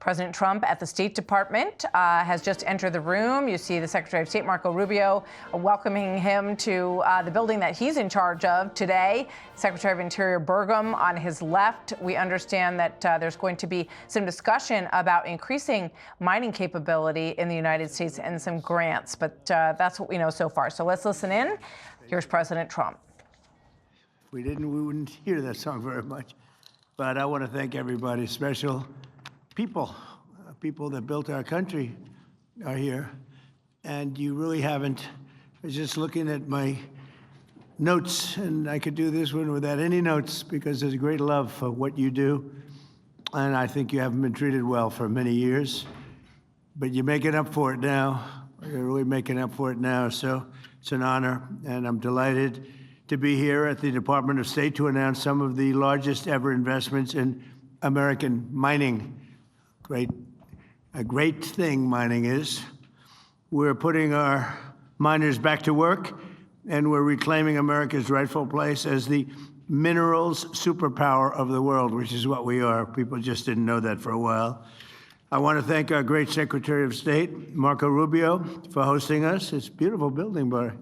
President Trump at the State Department has just entered the room. You see the Secretary of State, Marco Rubio, welcoming him to the building that he's in charge of today. Secretary of Interior Burgum on his left. We understand that there's going to be some discussion about increasing mining capability in the United States and some grants, but that's what we know so far. So let's listen in. Here's President Trump. If we didn't, we wouldn't hear that song very much. But I want to thank everybody, special people that built our country are here. And you really haven't. I was just looking at my notes, and I could do this one without any notes because there's a great love for what you do. And I think you haven't been treated well for many years. But you're making up for it now. You're really making up for it now. So it's an honor, and I'm delighted to be here at the Department of State to announce some of the largest ever investments in American mining. A great thing mining is. We're putting our miners back to work, and we're reclaiming America's rightful place as the minerals superpower of the world, which is what we are. People just didn't know that for a while. I want to thank our great Secretary of State, Marco Rubio, for hosting us. It's a beautiful building, but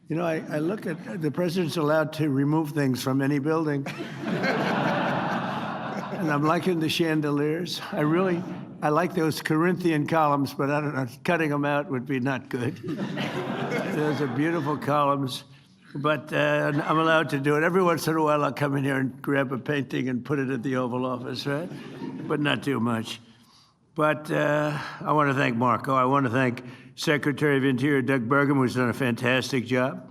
you know, I look at the president's allowed to remove things from any building. And I'm liking the chandeliers. I like those Corinthian columns, but I don't know, cutting them out would be not good. Those are beautiful columns, but I'm allowed to do it. Every once in a while, I'll come in here and grab a painting and put it at the Oval Office, right? But not too much. But I want to thank Marco. I want to thank Secretary of Interior Doug Burgum, who's done a fantastic job.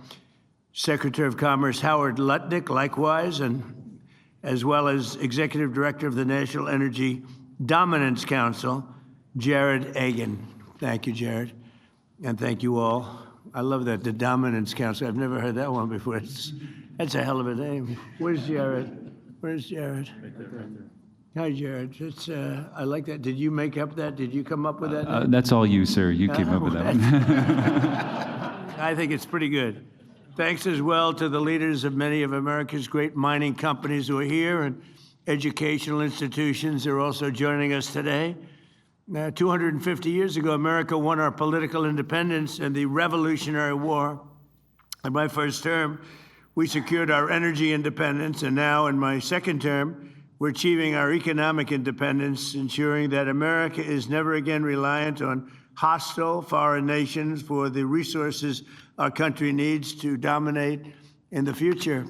Secretary of Commerce Howard Lutnik, likewise, and as well as Executive Director of the National Energy Dominance Council, Jared Agan. Thank you, Jared. And thank you all. I love that, the Dominance Council. I've never heard that one before. That's a hell of a name. Where's Jared? Where's Jared? Right there. Hi, Jared. I like that. Did you make up that? Did you come up with that? That's all you, sir. You came up with that one. I think it's pretty good. Thanks as well to the leaders of many of America's great mining companies who are here, and educational institutions are also joining us today. 250 years ago, America won our political independence in the Revolutionary War. In my first term, we secured our energy independence, and now in my second term, we're achieving our economic independence, ensuring that America is never again reliant on hostile foreign nations for the resources our country needs to dominate in the future.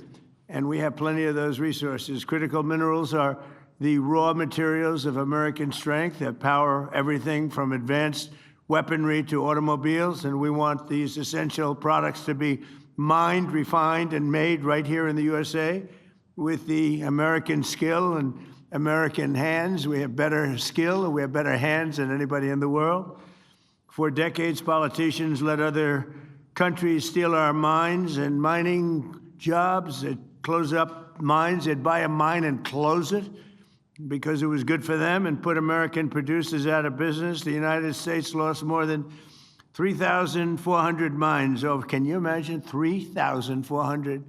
And we have plenty of those resources. Critical minerals are the raw materials of American strength that power everything from advanced weaponry to automobiles. And we want these essential products to be mined, refined, and made right here in the USA. With the American skill and American hands. We have better skill and we have better hands than anybody in the world. For decades, politicians let other countries steal our mines and mining jobs. They'd close up mines. They'd buy a mine and close it because it was good for them and put American producers out of business. The United States lost more than 3,400 mines. Oh, can you imagine? 3,400.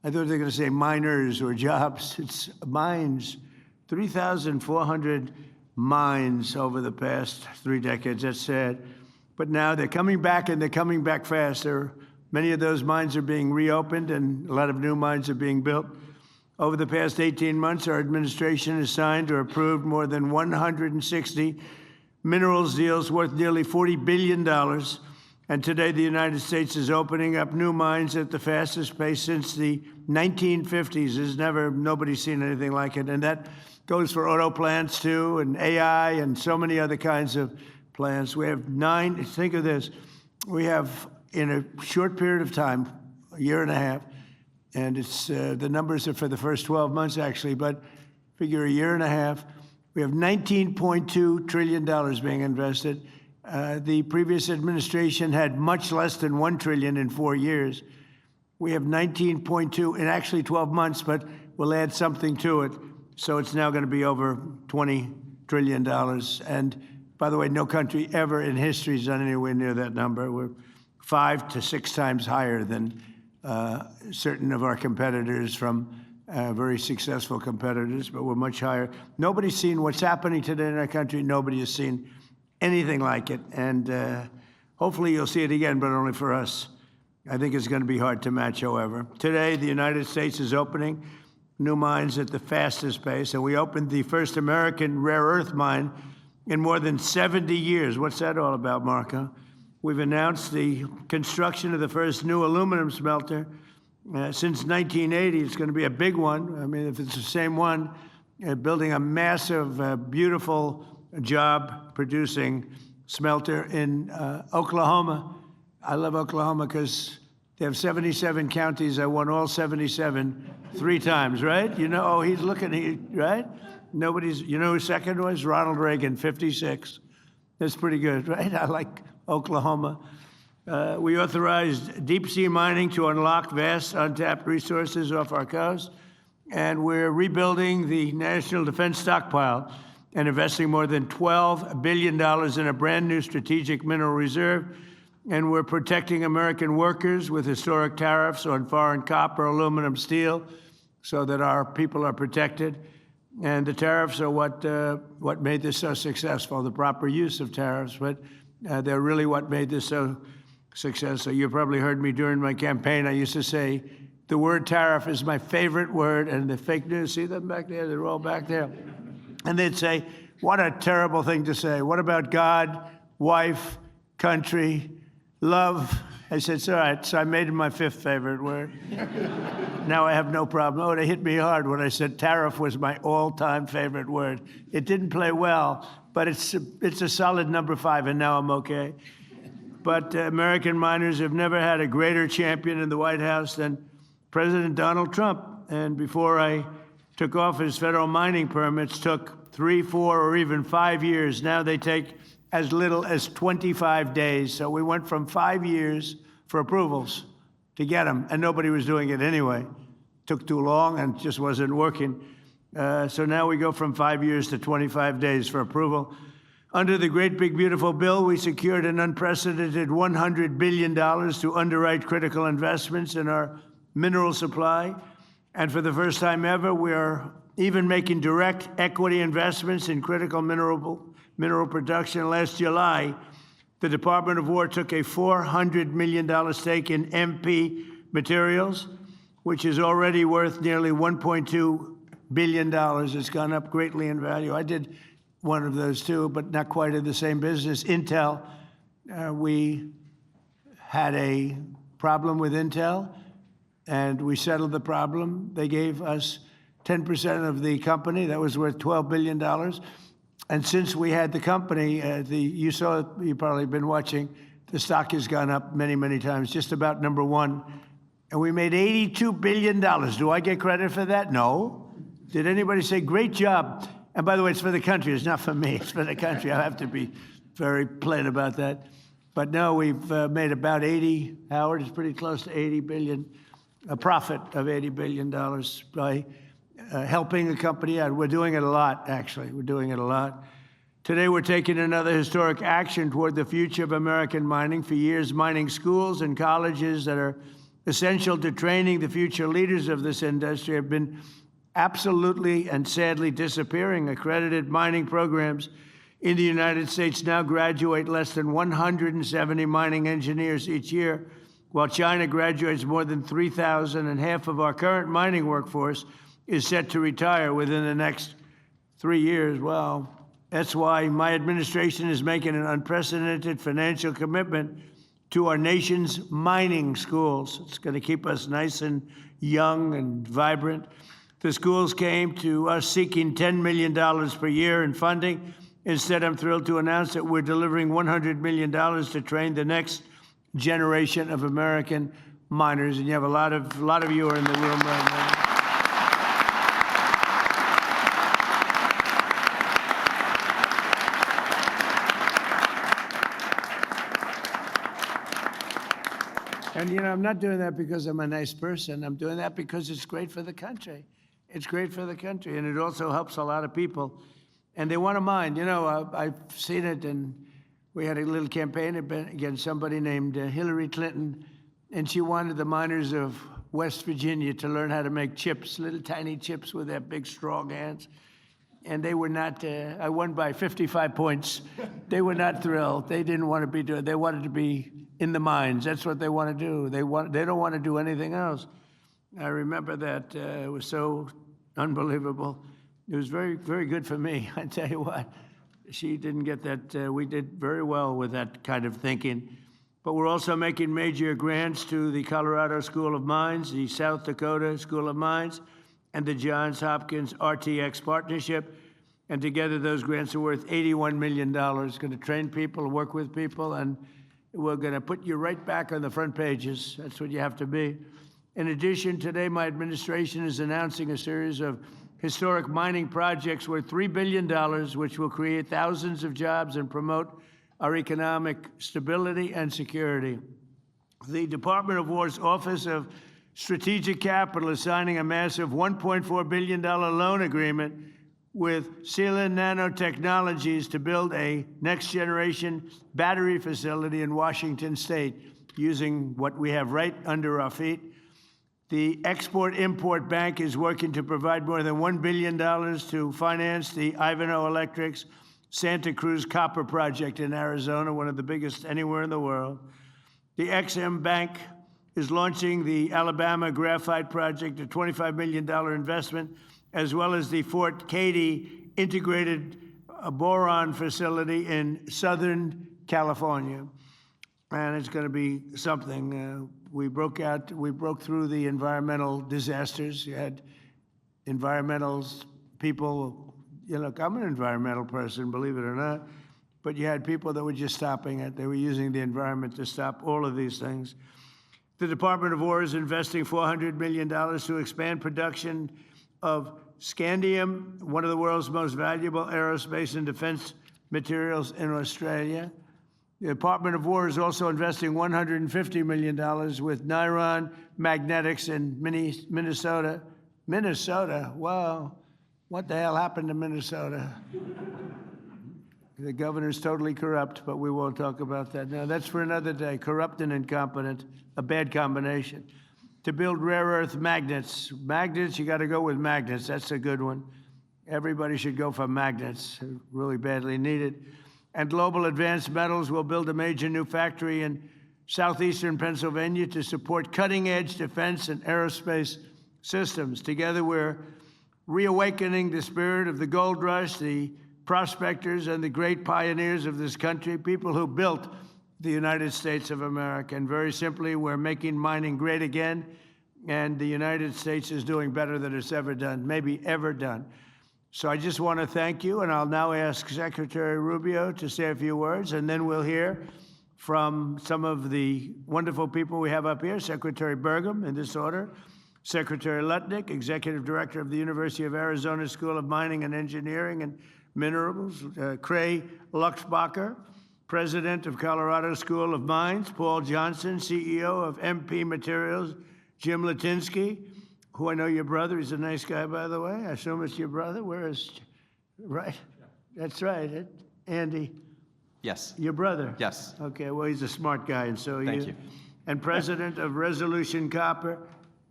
I thought they were going to say miners or jobs. It's mines. 3,400 mines over the past 3 decades. That's sad. But now they're coming back, and they're coming back fast. Many of those mines are being reopened, and a lot of new mines are being built. Over the past 18 months, our administration has signed or approved more than 160 minerals deals worth nearly $40 billion. And today, the United States is opening up new mines at the fastest pace since the 1950s. Nobody's seen anything like it. And that goes for auto plants, too, and AI, and so many other kinds of plants. We have 9, think of this, we have, in a short period of time, a year and a half, and it's the numbers are for the first 12 months, actually, but figure a year and a half, we have $19.2 trillion being invested. The previous administration had much less than $1 trillion in 4 years. We have 19.2 in actually 12 months, but we'll add something to it. So it's now going to be over $20 trillion. And by the way, no country ever in history has done anywhere near that number. We're 5 to 6 times higher than certain of our competitors from very successful competitors, but we're much higher. Nobody's seen what's happening today in our country. Nobody has seen anything like it. And hopefully you'll see it again, but only for us. I think it's going to be hard to match, however. Today, the United States is opening new mines at the fastest pace, and we opened the first American rare earth mine in more than 70 years. What's that all about, Marco? We've announced the construction of the first new aluminum smelter since 1980. It's going to be a big one. I mean, if it's the same one, building a massive, beautiful job producing smelter in Oklahoma. I love Oklahoma because they have 77 counties. I won all 77 3 times, right? You know, oh, he's looking, right? You know who second was? Ronald Reagan, 56. That's pretty good, right? I like Oklahoma. We authorized deep-sea mining to unlock vast untapped resources off our coast, and we're rebuilding the national defense stockpile and investing more than $12 billion in a brand-new strategic mineral reserve, and we're protecting American workers with historic tariffs on foreign copper, aluminum, steel, so that our people are protected. And the tariffs are what made this so successful, the proper use of tariffs, but they're really what made this so successful. You probably heard me during my campaign. I used to say, the word tariff is my favorite word, and the fake news, see them back there? They're all back there. And they'd say, what a terrible thing to say. What about God, wife, country, love? I said, it's all right. So I made it my 5th favorite word. Now I have no problem. Oh, they hit me hard when I said tariff was my all-time favorite word. It didn't play well, but it's a solid number 5, and now I'm okay. But American miners have never had a greater champion in the White House than President Donald Trump. And before I took office, federal mining permits took 3, 4, or even 5 years. Now they take as little as 25 days. So we went from 5 years for approvals to get them, and nobody was doing it anyway. Took too long and just wasn't working. So now we go from 5 years to 25 days for approval. Under the Great Big Beautiful Bill, we secured an unprecedented $100 billion to underwrite critical investments in our mineral supply. And for the first time ever, we are even making direct equity investments in critical mineral production. Last July, the Department of War took a $400 million stake in MP Materials, which is already worth nearly $1.2 billion. It's gone up greatly in value. I did one of those too, but not quite in the same business. Intel, we had a problem with Intel, and we settled the problem. They gave us 10% of the company. That was worth $12 billion. And since we had the company, you probably been watching, the stock has gone up many, many times, just about number 1. And we made $82 billion. Do I get credit for that? No. Did anybody say, great job? And by the way, it's for the country. It's not for me. It's for the country. I have to be very plain about that. But no, we've made about 80, Howard, it's pretty close to 80 billion, a profit of $80 billion by helping the company out. We're doing it a lot, actually. We're doing it a lot. Today, we're taking another historic action toward the future of American mining. For years, mining schools and colleges that are essential to training the future leaders of this industry have been absolutely and sadly disappearing. Accredited mining programs in the United States now graduate less than 170 mining engineers each year, while China graduates more than 3,000, and half of our current mining workforce is set to retire within the next 3 years. Well, that's why my administration is making an unprecedented financial commitment to our nation's mining schools. It's going to keep us nice and young and vibrant. The schools came to us seeking $10 million per year in funding. Instead, I'm thrilled to announce that we're delivering $100 million to train the next generation of American miners. And you have a lot of you are in the room right now. And, you know, I'm not doing that because I'm a nice person. I'm doing that because it's great for the country. It's great for the country, and it also helps a lot of people. And they want to mine. You know, I've seen it, and we had a little campaign against somebody named Hillary Clinton, and she wanted the miners of West Virginia to learn how to make chips, little tiny chips with their big, strong hands. And they were not, I won by 55 points. They were not thrilled. They didn't want to be doing, they wanted to be in the mines. That's what they want to do. They don't want to do anything else. I remember that. It was so unbelievable. It was very, very good for me. I tell you what, she didn't get that. We did very well with that kind of thinking. But we're also making major grants to the Colorado School of Mines, the South Dakota School of Mines, and the Johns Hopkins RTX partnership. And together those grants are worth $81 million. Going to train people, work with people, and we're going to put you right back on the front pages. That's what you have to be. In addition, today my administration is announcing a series of historic mining projects worth $3 billion, which will create thousands of jobs and promote our economic stability and security. The Department of War's Office of Strategic Capital is signing a massive $1.4 billion loan agreement with Sealand Nanotechnologies to build a next-generation battery facility in Washington State using what we have right under our feet. The Export-Import Bank is working to provide more than $1 billion to finance the Ivanhoe Electric's Santa Cruz Copper Project in Arizona, one of the biggest anywhere in the world. The Ex-Im Bank is launching the Alabama Graphite Project, a $25 million investment, as well as the Fort Cady Integrated Boron Facility in Southern California. And it's going to be something. We broke through the environmental disasters. You had environmental people. Look, I'm an environmental person, believe it or not, but you had people that were just stopping it. They were using the environment to stop all of these things. The Department of War is investing $400 million to expand production of scandium, one of the world's most valuable aerospace and defense materials in Australia. The Department of War is also investing $150 million with Niron Magnetics in Minnesota. Minnesota, wow. What the hell happened to Minnesota? The governor's totally corrupt, but we won't talk about that now. That's for another day. Corrupt and incompetent, a bad combination. To build rare earth magnets. Magnets, you got to go with magnets. That's a good one. Everybody should go for magnets. Really badly needed. And Global Advanced Metals will build a major new factory in southeastern Pennsylvania to support cutting-edge defense and aerospace systems. Together, we're reawakening the spirit of the gold rush, the prospectors and the great pioneers of this country, people who built the United States of America. And very simply, we're making mining great again, and the United States is doing better than it's ever done, maybe ever done. So I just want to thank you, and I'll now ask Secretary Rubio to say a few words, and then we'll hear from some of the wonderful people we have up here, Secretary Burgum, in this order, Secretary Lutnik, Executive Director of the University of Arizona School of Mining and Engineering and Minerals, Cray Luxbacher, President of Colorado School of Mines, Paul Johnson, CEO of MP Materials, Jim Latinsky, who I know your brother. He's a nice guy, by the way. I assume it's your brother. Where is, right? That's right, Andy. Yes. Your brother? Yes. Okay, well, he's a smart guy, and so Thank you. And President of Resolution Copper,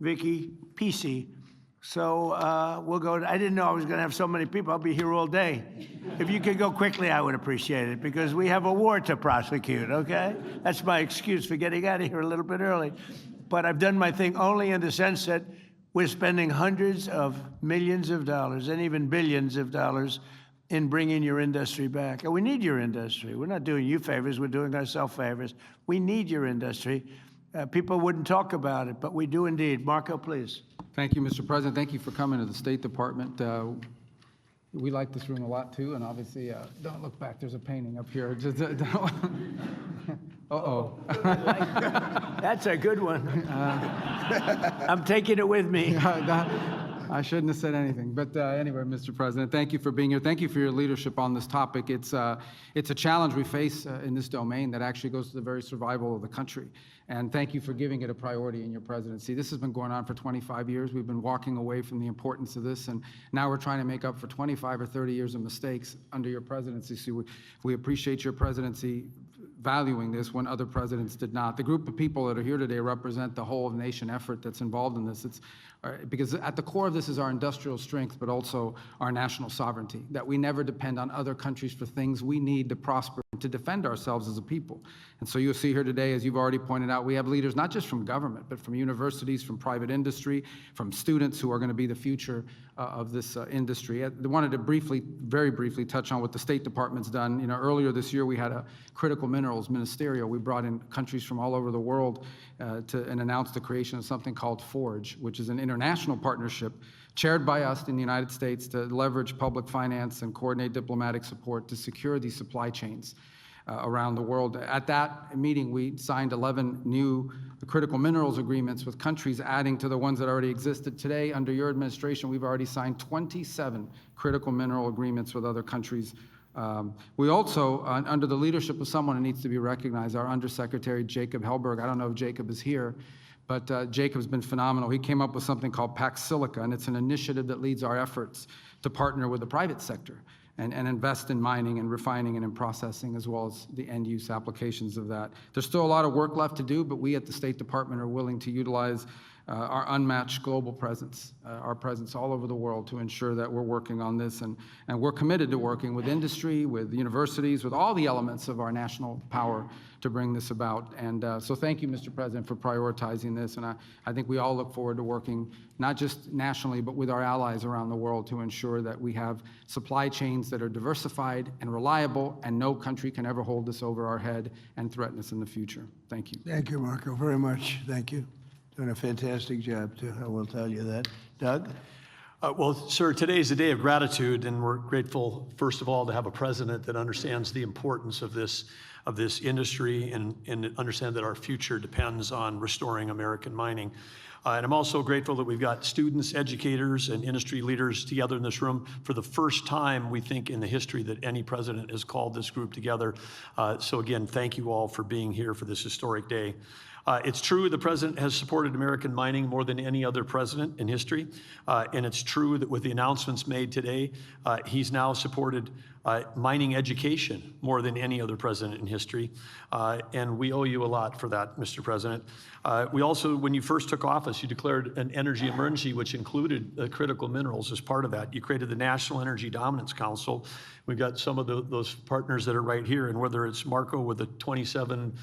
Vicky Pesce. So we'll go. I didn't know I was going to have so many people. I'll be here all day. If you could go quickly, I would appreciate it, because we have a war to prosecute, okay? That's my excuse for getting out of here a little bit early. But I've done my thing only in the sense that we're spending hundreds of millions of dollars and even billions of dollars in bringing your industry back. And we need your industry. We're not doing you favors. We're doing ourselves favors. We need your industry. People wouldn't talk about it, but we do indeed. Marco, please. Thank you, Mr. President. Thank you for coming to the State Department. We like this room a lot, too, and obviously, don't look back. There's a painting up here. Just, uh-oh. That's a good one. I'm taking it with me. I shouldn't have said anything. But anyway, Mr. President, thank you for being here. Thank you for your leadership on this topic. It's a challenge we face in this domain that actually goes to the very survival of the country. And thank you for giving it a priority in your presidency. This has been going on for 25 years. We've been walking away from the importance of this, and now we're trying to make up for 25 or 30 years of mistakes under your presidency. So we appreciate your presidency valuing this when other presidents did not. The group of people that are here today represent the whole nation effort that's involved in this. It's because at the core of this is our industrial strength, but also our national sovereignty, that we never depend on other countries for things we need to prosper and to defend ourselves as a people. And so you'll see here today, as you've already pointed out, we have leaders not just from government, but from universities, from private industry, from students who are going to be the future of this industry. I wanted to very briefly touch on what the State Department's done. You know, earlier this year we had a critical minerals ministerial. We brought in countries from all over the world and announced the creation of something called FORGE, which is an international partnership chaired by us in the United States to leverage public finance and coordinate diplomatic support to secure these supply chains around the world. At that meeting, we signed 11 new critical minerals agreements with countries adding to the ones that already existed. Today, under your administration, we've already signed 27 critical mineral agreements with other countries. We also, under the leadership of someone who needs to be recognized, our Undersecretary Jacob Hellberg. I don't know if Jacob is here, but Jacob's been phenomenal. He came up with something called Pax Silica, and it's an initiative that leads our efforts to partner with the private sector and invest in mining and refining and in processing, as well as the end-use applications of that. There's still a lot of work left to do, but we at the State Department are willing to utilize our unmatched global presence, our presence all over the world to ensure that we're working on this. And we're committed to working with industry, with universities, with all the elements of our national power to bring this about. And so thank you, Mr. President, for prioritizing this. And I think we all look forward to working not just nationally, but with our allies around the world to ensure that we have supply chains that are diversified and reliable, and no country can ever hold this over our head and threaten us in the future. Thank you. Thank you, Marco, very much. Thank you. Doing a fantastic job, too. I will tell you that. Doug? Well, sir, today is a day of gratitude, and we're grateful, first of all, to have a president that understands the importance of this industry and understand that our future depends on restoring American mining. And I'm also grateful that we've got students, educators, and industry leaders together in this room for the first time, we think, in the history that any president has called this group together. So again, thank you all for being here for this historic day. It's true the president has supported American mining more than any other president in history. And it's true that with the announcements made today, he's now supported mining education more than any other president in history. And we owe you a lot for that, Mr. President. We also, when you first took office, you declared an energy emergency, which included critical minerals as part of that. You created the National Energy Dominance Council. We've got some of those partners that are right here, and whether it's Marco with the 27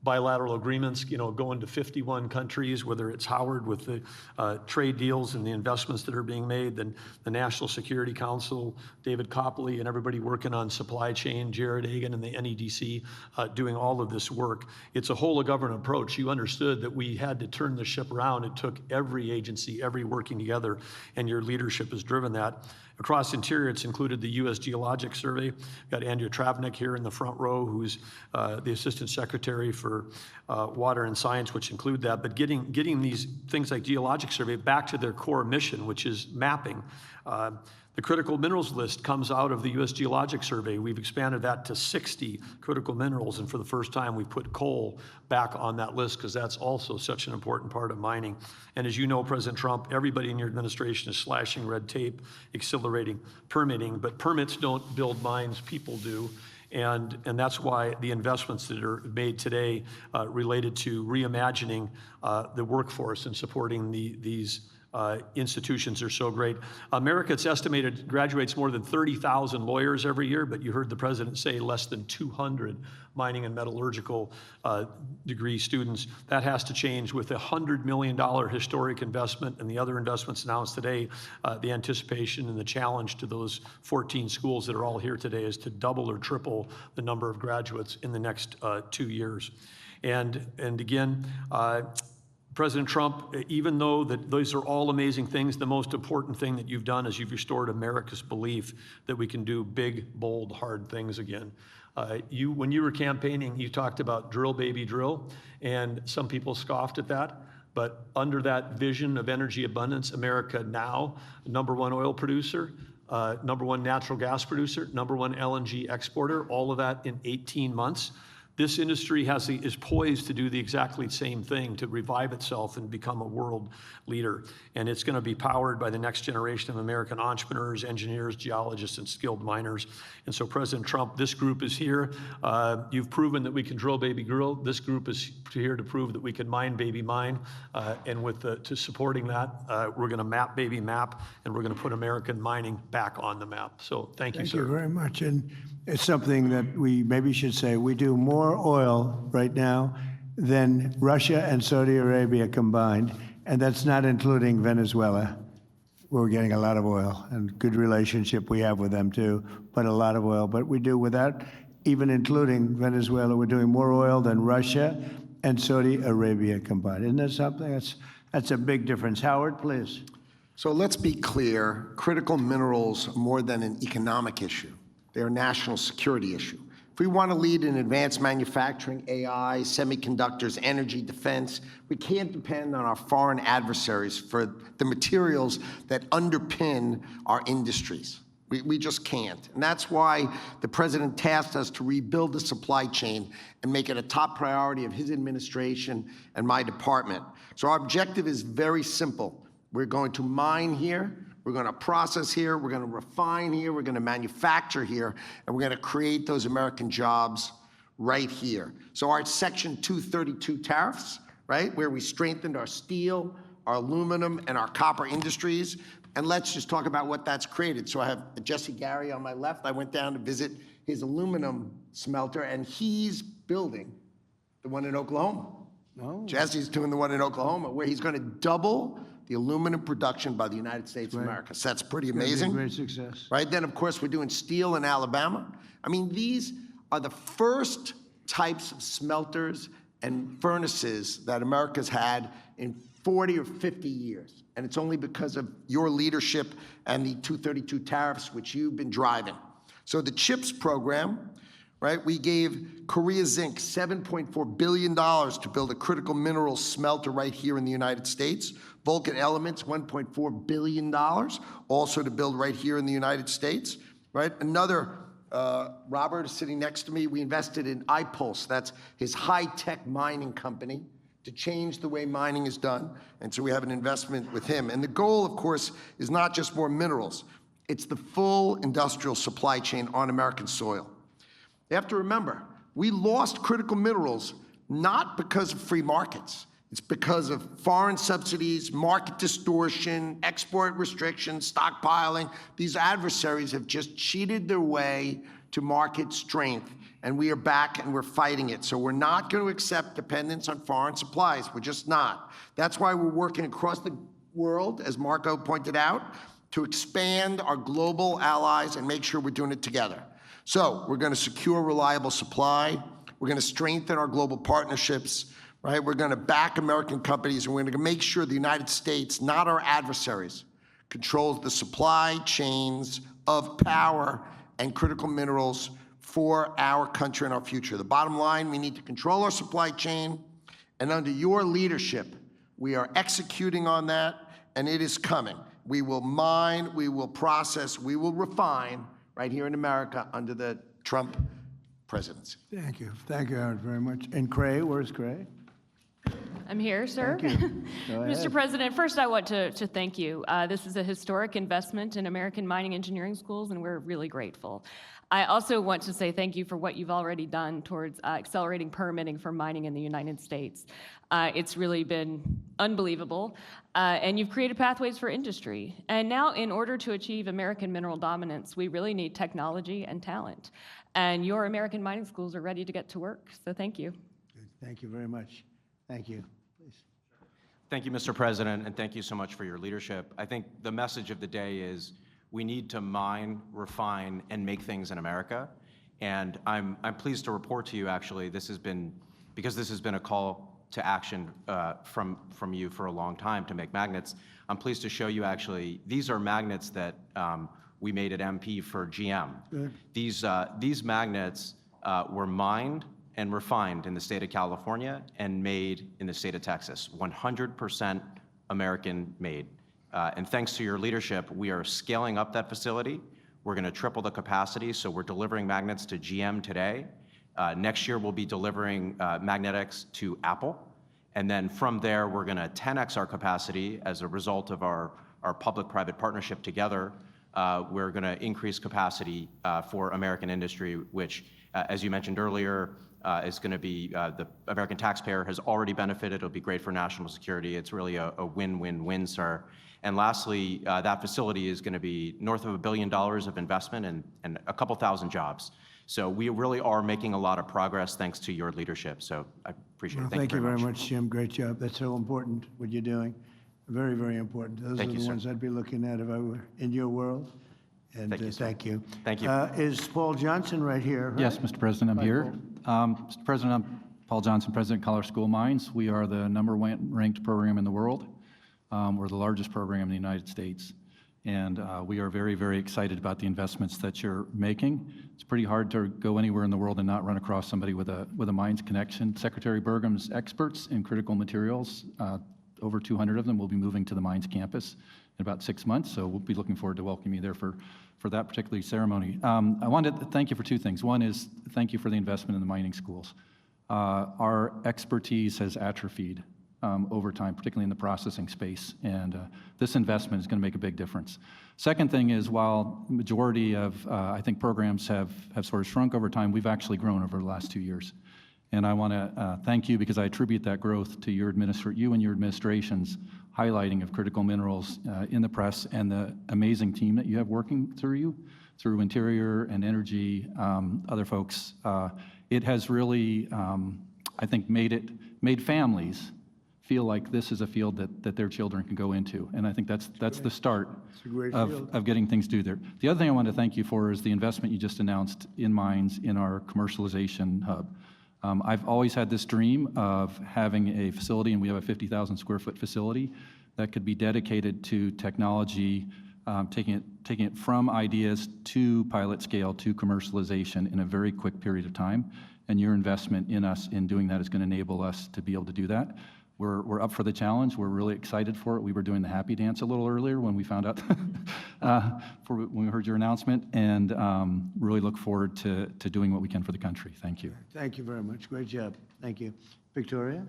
bilateral agreements, going to 51 countries, whether it's Howard with the trade deals and the investments that are being made, then the National Security Council, David Copley and everybody working on supply chain, Jared Agan and the NEDC doing all of this work. It's a whole of government approach. You understood that we had to turn the ship around. It took every agency, every working together, and your leadership has driven that. Across Interior, it's included the U.S. Geologic Survey. We've got Andrea Travnik here in the front row, who's the Assistant Secretary for Water and Science, which include that. But getting these things like Geologic Survey back to their core mission, which is mapping. The critical minerals list comes out of the U.S. Geologic Survey. We've expanded that to 60 critical minerals, and for the first time, we put coal back on that list because that's also such an important part of mining. And as you know, President Trump, everybody in your administration is slashing red tape, accelerating permitting, but permits don't build mines, people do. And that's why the investments that are made today related to reimagining the workforce and supporting these institutions are so great. America, it's estimated, graduates more than 30,000 lawyers every year, but you heard the president say less than 200 mining and metallurgical degree students. That has to change with a $100 million historic investment and the other investments announced today. The anticipation and the challenge to those 14 schools that are all here today is to double or triple the number of graduates in the next 2 years. And again, President Trump, even though that those are all amazing things, the most important thing that you've done is you've restored America's belief that we can do big, bold, hard things again. When you were campaigning, you talked about drill, baby, drill, and some people scoffed at that. But under that vision of energy abundance, America now, #1 oil producer, #1 natural gas producer, #1 LNG exporter, all of that in 18 months. This industry is poised to do the exactly same thing, to revive itself and become a world leader. And it's going to be powered by the next generation of American entrepreneurs, engineers, geologists, and skilled miners. And so President Trump, this group is here. You've proven that we can drill, baby, drill. This group is here to prove that we can mine, baby, mine. And to supporting that, we're going to map, baby, map, and we're going to put American mining back on the map. So thank you, sir. Thank you very much. And it's something that we maybe should say. We do more oil right now than Russia and Saudi Arabia combined, and that's not including Venezuela. We're getting a lot of oil, and good relationship we have with them too, but a lot of oil. But we do, without even including Venezuela, we're doing more oil than Russia and Saudi Arabia combined. Isn't that something? That's a big difference. Howard, please. So let's be clear, critical minerals are more than an economic issue. They're a national security issue. If we want to lead in advanced manufacturing, AI, semiconductors, energy, defense, we can't depend on our foreign adversaries for the materials that underpin our industries. We just can't. And that's why the president tasked us to rebuild the supply chain and make it a top priority of his administration and my department. So our objective is very simple. We're going to mine here, we're going to process here, we're going to refine here, we're going to manufacture here, and we're going to create those American jobs right here. So our Section 232 tariffs, right, where we strengthened our steel, our aluminum, and our copper industries. And let's just talk about what that's created. So I have Jesse Gary on my left. I went down to visit his aluminum smelter, and he's building the one in Oklahoma. Oh. Jesse's doing the one in Oklahoma, where he's going to double the aluminum production by the United States of America. So that's pretty amazing. Great success. Right, then of course we're doing steel in Alabama. I mean, these are the first types of smelters and furnaces that America's had in 40 or 50 years. And it's only because of your leadership and the 232 tariffs, which you've been driving. So the CHIPS program, right, we gave Korea Zinc $7.4 billion to build a critical mineral smelter right here in the United States. Vulcan Elements, $1.4 billion, also to build right here in the United States, right? Another, Robert is sitting next to me, we invested in iPulse, that's his high-tech mining company, to change the way mining is done. And so we have an investment with him. And the goal, of course, is not just more minerals. It's the full industrial supply chain on American soil. You have to remember, we lost critical minerals not because of free markets. It's because of foreign subsidies, market distortion, export restrictions, stockpiling. These adversaries have just cheated their way to market strength, and we are back and we're fighting it. So we're not going to accept dependence on foreign supplies. We're just not. That's why we're working across the world, as Marco pointed out, to expand our global allies and make sure we're doing it together. So we're going to secure reliable supply. We're going to strengthen our global partnerships, right? We're going to back American companies, and we're going to make sure the United States, not our adversaries, controls the supply chains of power and critical minerals for our country and our future. The bottom line, we need to control our supply chain, and under your leadership, we are executing on that, and it is coming. We will mine, we will process, we will refine right here in America under the Trump presidency. Thank you, Howard, very much. And Cray, where's Cray? I'm here, sir. Thank you. Go ahead. Mr. President, first I want to thank you. This is a historic investment in American mining engineering schools, and we're really grateful. I also want to say thank you for what you've already done towards accelerating permitting for mining in the United States. It's really been unbelievable, and you've created pathways for industry. And now, in order to achieve American mineral dominance, we really need technology and talent. And your American mining schools are ready to get to work, so thank you. Good. Thank you very much. Thank you. Please. Thank you, Mr. President, and thank you so much for your leadership. I think the message of the day is we need to mine, refine, and make things in America. And I'm pleased to report to you, actually, this has been a call to action from you for a long time to make magnets. I'm pleased to show you, actually, these are magnets that we made at MP for GM. Good. These magnets were mined and refined in the state of California and made in the state of Texas, 100% American made. And thanks to your leadership, we are scaling up that facility. We're going to triple the capacity, so we're delivering magnets to GM today. Next year, we'll be delivering magnetics to Apple. And then from there, we're going to 10x our capacity as a result of our public-private partnership together. We're going to increase capacity for American industry, which, as you mentioned earlier, is going to be the American taxpayer has already benefited. It'll be great for national security. It's really a win-win-win, sir. And lastly, that facility is going to be north of $1 billion of investment and a couple thousand jobs. So we really are making a lot of progress thanks to your leadership. So I appreciate it. Thank you very much, Jim. Great job. That's so important, what you're doing. Very, very important. Those are the ones I'd be looking at if I were in your world. And thank you, sir. Thank you. Thank you. Is Paul Johnson right here? Right? Yes, Mr. President, I'm here. Mr. President, I'm Paul Johnson, President of Colorado School of Mines. We are the #1 ranked program in the world. We're the largest program in the United States. And we are very, very excited about the investments that you're making. It's pretty hard to go anywhere in the world and not run across somebody with a mines connection. Secretary Burgum's experts in critical materials, over 200 of them, will be moving to the mines campus in about 6 months. So we'll be looking forward to welcoming you there for that particular ceremony. I wanted to thank you for two things. One is thank you for the investment in the mining schools. Our expertise has atrophied over time, particularly in the processing space, and this investment is going to make a big difference. Second thing is, while the majority of, I think, programs have sort of shrunk over time, we've actually grown over the last 2 years. And I want to thank you because I attribute that growth to you and your administration's highlighting of critical minerals in the press and the amazing team that you have working through Interior and Energy, other folks. It has really, I think, made families feel like this is a field that their children can go into. And I think that's the start of getting things done there. The other thing I want to thank you for is the investment you just announced in mines in our commercialization hub. I've always had this dream of having a facility, and we have a 50,000 square foot facility that could be dedicated to technology, taking it from ideas to pilot scale to commercialization in a very quick period of time. And your investment in us in doing that is going to enable us to be able to do that. We're up for the challenge. We're really excited for it. We were doing the happy dance a little earlier when we found out, when we heard your announcement, and really look forward to doing what we can for the country. Thank you. Thank you very much. Great job. Thank you. Victoria?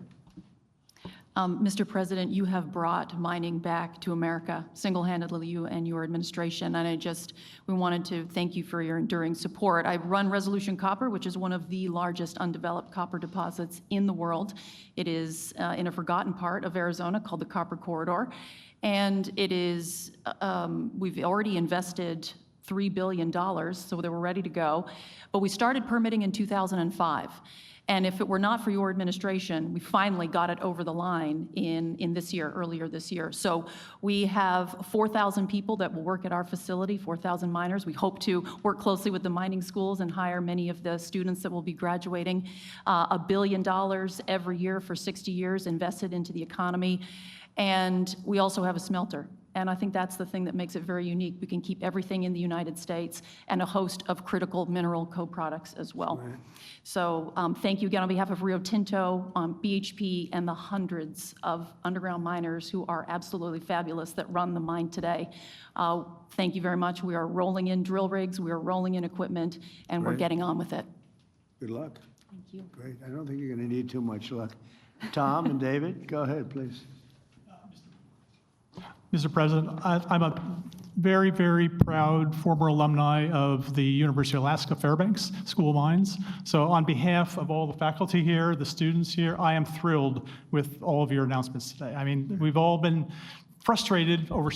Mr. President, you have brought mining back to America, single-handedly, you and your administration, and we wanted to thank you for your enduring support. I run Resolution Copper, which is one of the largest undeveloped copper deposits in the world. It is in a forgotten part of Arizona called the Copper Corridor, and it is, we've already invested $3 billion, so they were ready to go, but we started permitting in 2005. And if it were not for your administration, we finally got it over the line in this year, earlier this year. So we have 4,000 people that will work at our facility, 4,000 miners. We hope to work closely with the mining schools and hire many of the students that will be graduating. $1 billion every year for 60 years invested into the economy. And we also have a smelter. And I think that's the thing that makes it very unique. We can keep everything in the United States and a host of critical mineral co-products as well. Right. So thank you again on behalf of Rio Tinto, BHP, and the hundreds of underground miners who are absolutely fabulous that run the mine today. Thank you very much. We are rolling in drill rigs, we are rolling in equipment, and we're getting on with it. Good luck. Thank you. Great. I don't think you're going to need too much luck. Tom and David, go ahead, please. Mr. President, I'm a very, very proud former alumni of the University of Alaska Fairbanks School of Mines. So on behalf of all the faculty here, the students here, I am thrilled with all of your announcements today. I mean, we've all been frustrated over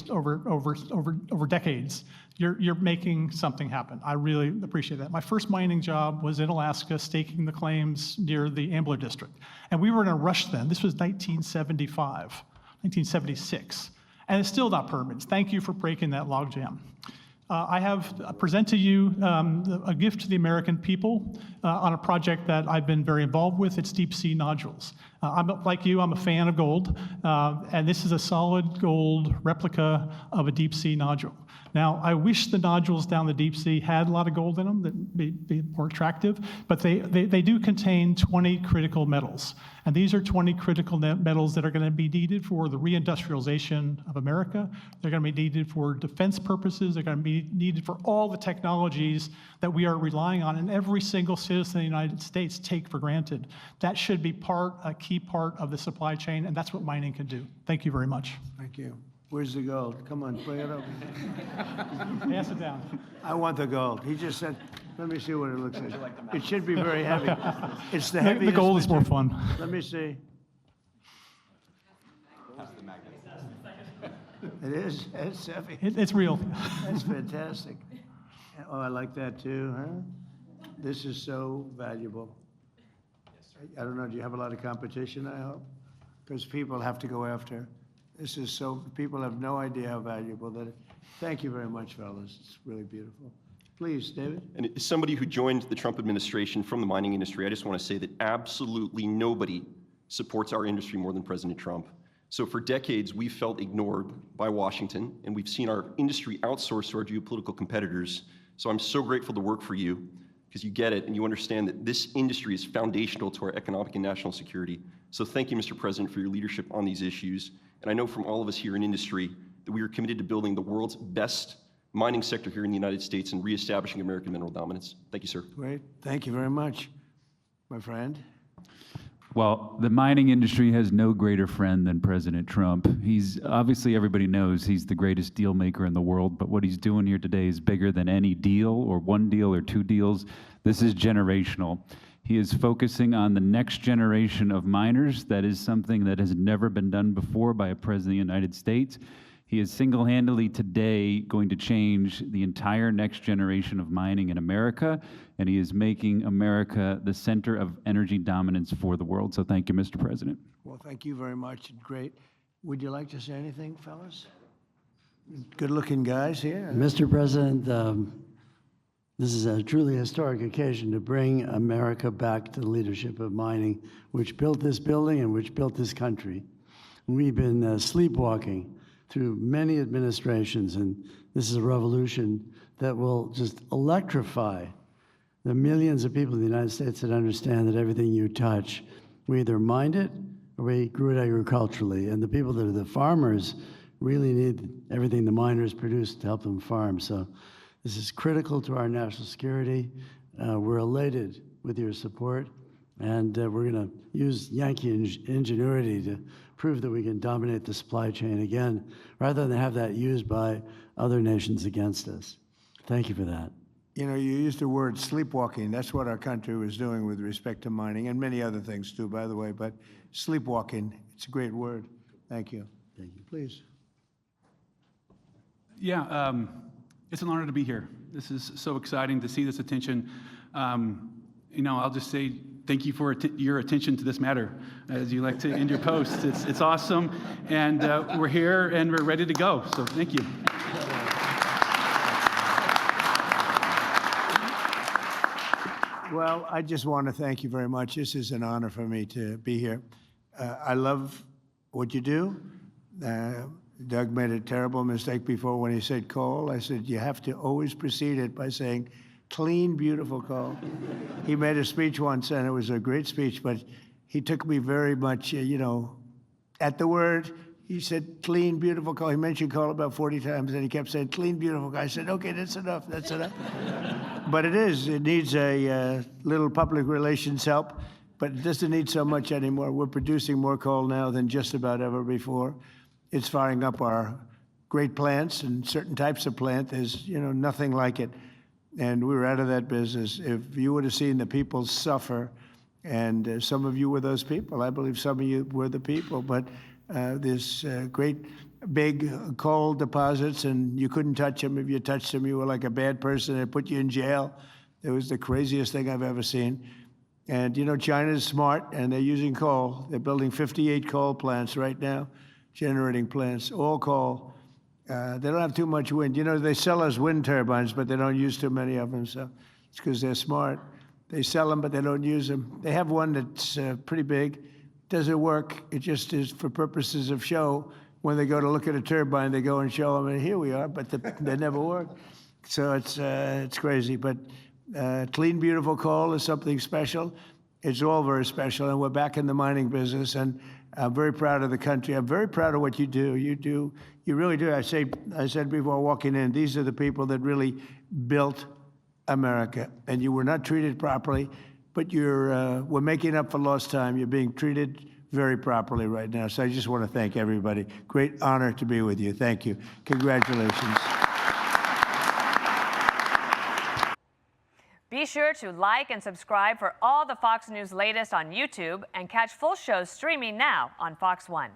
decades. You're making something happen. I really appreciate that. My first mining job was in Alaska, staking the claims near the Ambler District. And we were in a rush then. This was 1976. And it's still not permitted. Thank you for breaking that logjam. I have present to you a gift to the American people on a project that I've been very involved with. It's deep sea nodules. Like you, I'm a fan of gold, and this is a solid gold replica of a deep sea nodule. Now, I wish the nodules down the deep sea had a lot of gold in them that be more attractive, but they do contain 20 critical metals. And these are 20 critical metals that are going to be needed for the reindustrialization of America. They're going to be needed for defense purposes. They're going to be needed for all the technologies that we are relying on, and every single citizen of the United States take for granted. That should be a key part of the supply chain, and that's what mining can do. Thank you very much. Thank you. Where's the gold? Come on, bring it over. Pass it down. I want the gold. He just said, let me see what it looks like. It should be very heavy. It's the heaviest. The gold is more fun. Let me see. It is? It's heavy. It's real. That's fantastic. Oh, I like that too, huh? This is so valuable. I don't know, do you have a lot of competition, I hope? Because people have to go after. This is so, people have no idea how valuable that is. Thank you very much, fellas. It's really beautiful. Please, David. And as somebody who joined the Trump administration from the mining industry, I just want to say that absolutely nobody supports our industry more than President Trump. So for decades, we've felt ignored by Washington, and we've seen our industry outsourced to our geopolitical competitors. So I'm so grateful to work for you, because you get it and you understand that this industry is foundational to our economic and national security. So thank you, Mr. President, for your leadership on these issues. And I know from all of us here in industry that we are committed to building the world's best mining sector here in the United States and reestablishing American mineral dominance. Thank you, sir. Great. Thank you very much, my friend. Well, the mining industry has no greater friend than President Trump. He's obviously, everybody knows he's the greatest deal maker in the world, but what he's doing here today is bigger than any deal or one deal or two deals. This is generational. He is focusing on the next generation of miners. That is something that has never been done before by a president of the United States. He is single-handedly today going to change the entire next generation of mining in America, and he is making America the center of energy dominance for the world. So thank you, Mr. President. Well, thank you very much. Great. Would you like to say anything, fellas? Good-looking guys here. Mr. President, this is a truly historic occasion to bring America back to the leadership of mining, which built this building and which built this country. We've been sleepwalking through many administrations, and this is a revolution that will just electrify the millions of people in the United States that understand that everything you touch, we either mined it or we grew it agriculturally. And the people that are the farmers really need everything the miners produce to help them farm. So this is critical to our national security. We're elated with your support, and we're going to use Yankee ingenuity to prove that we can dominate the supply chain again, rather than have that used by other nations against us. Thank you for that. You know, you used the word sleepwalking. That's what our country was doing with respect to mining, and many other things too, by the way, but sleepwalking, it's a great word. Thank you. Thank you. Please. Yeah, it's an honor to be here. This is so exciting to see this attention. You know, I'll just say thank you for your attention to this matter, as you like to end your posts. It's awesome, and we're here and we're ready to go. So thank you. Well, I just want to thank you very much. This is an honor for me to be here. I love what you do. Doug made a terrible mistake before when he said coal. I said, you have to always precede it by saying, clean, beautiful coal. He made a speech once, and it was a great speech, but he took me very much, you know, at the word. He said, clean, beautiful coal. He mentioned coal about 40 times, and he kept saying, clean, beautiful coal. I said, okay, that's enough, that's enough. But it needs a little public relations help, but it doesn't need so much anymore. We're producing more coal now than just about ever before. It's firing up our great plants, and certain types of plant, there's, you know, nothing like it. And we were out of that business. If you would have seen the people suffer, and some of you were those people, I believe some of you were the people, but this great big coal deposits, and you couldn't touch them. If you touched them, you were like a bad person. They put you in jail. It was the craziest thing I've ever seen. And, you know, China's smart, and they're using coal. They're building 58 coal plants right now, generating plants, all coal. They don't have too much wind. You know, they sell us wind turbines, but they don't use too many of them, so it's because they're smart. They sell them, but they don't use them. They have one that's pretty big. Does it work? It just is for purposes of show. when they go to look at a turbine, they go and show them, and here we are, but they never work. So it's crazy. But clean, beautiful coal is something special. It's all very special, and we're back in the mining business, and I'm very proud of the country. I'm very proud of what you do. You really do. I said before walking in, these are the people that really built America, and you were not treated properly, but we're making up for lost time. You're being treated very properly right now. So I just want to thank everybody. Great honor to be with you. Thank you. Congratulations. Be sure to like and subscribe for all the Fox News latest on YouTube and catch full shows streaming now on Fox One.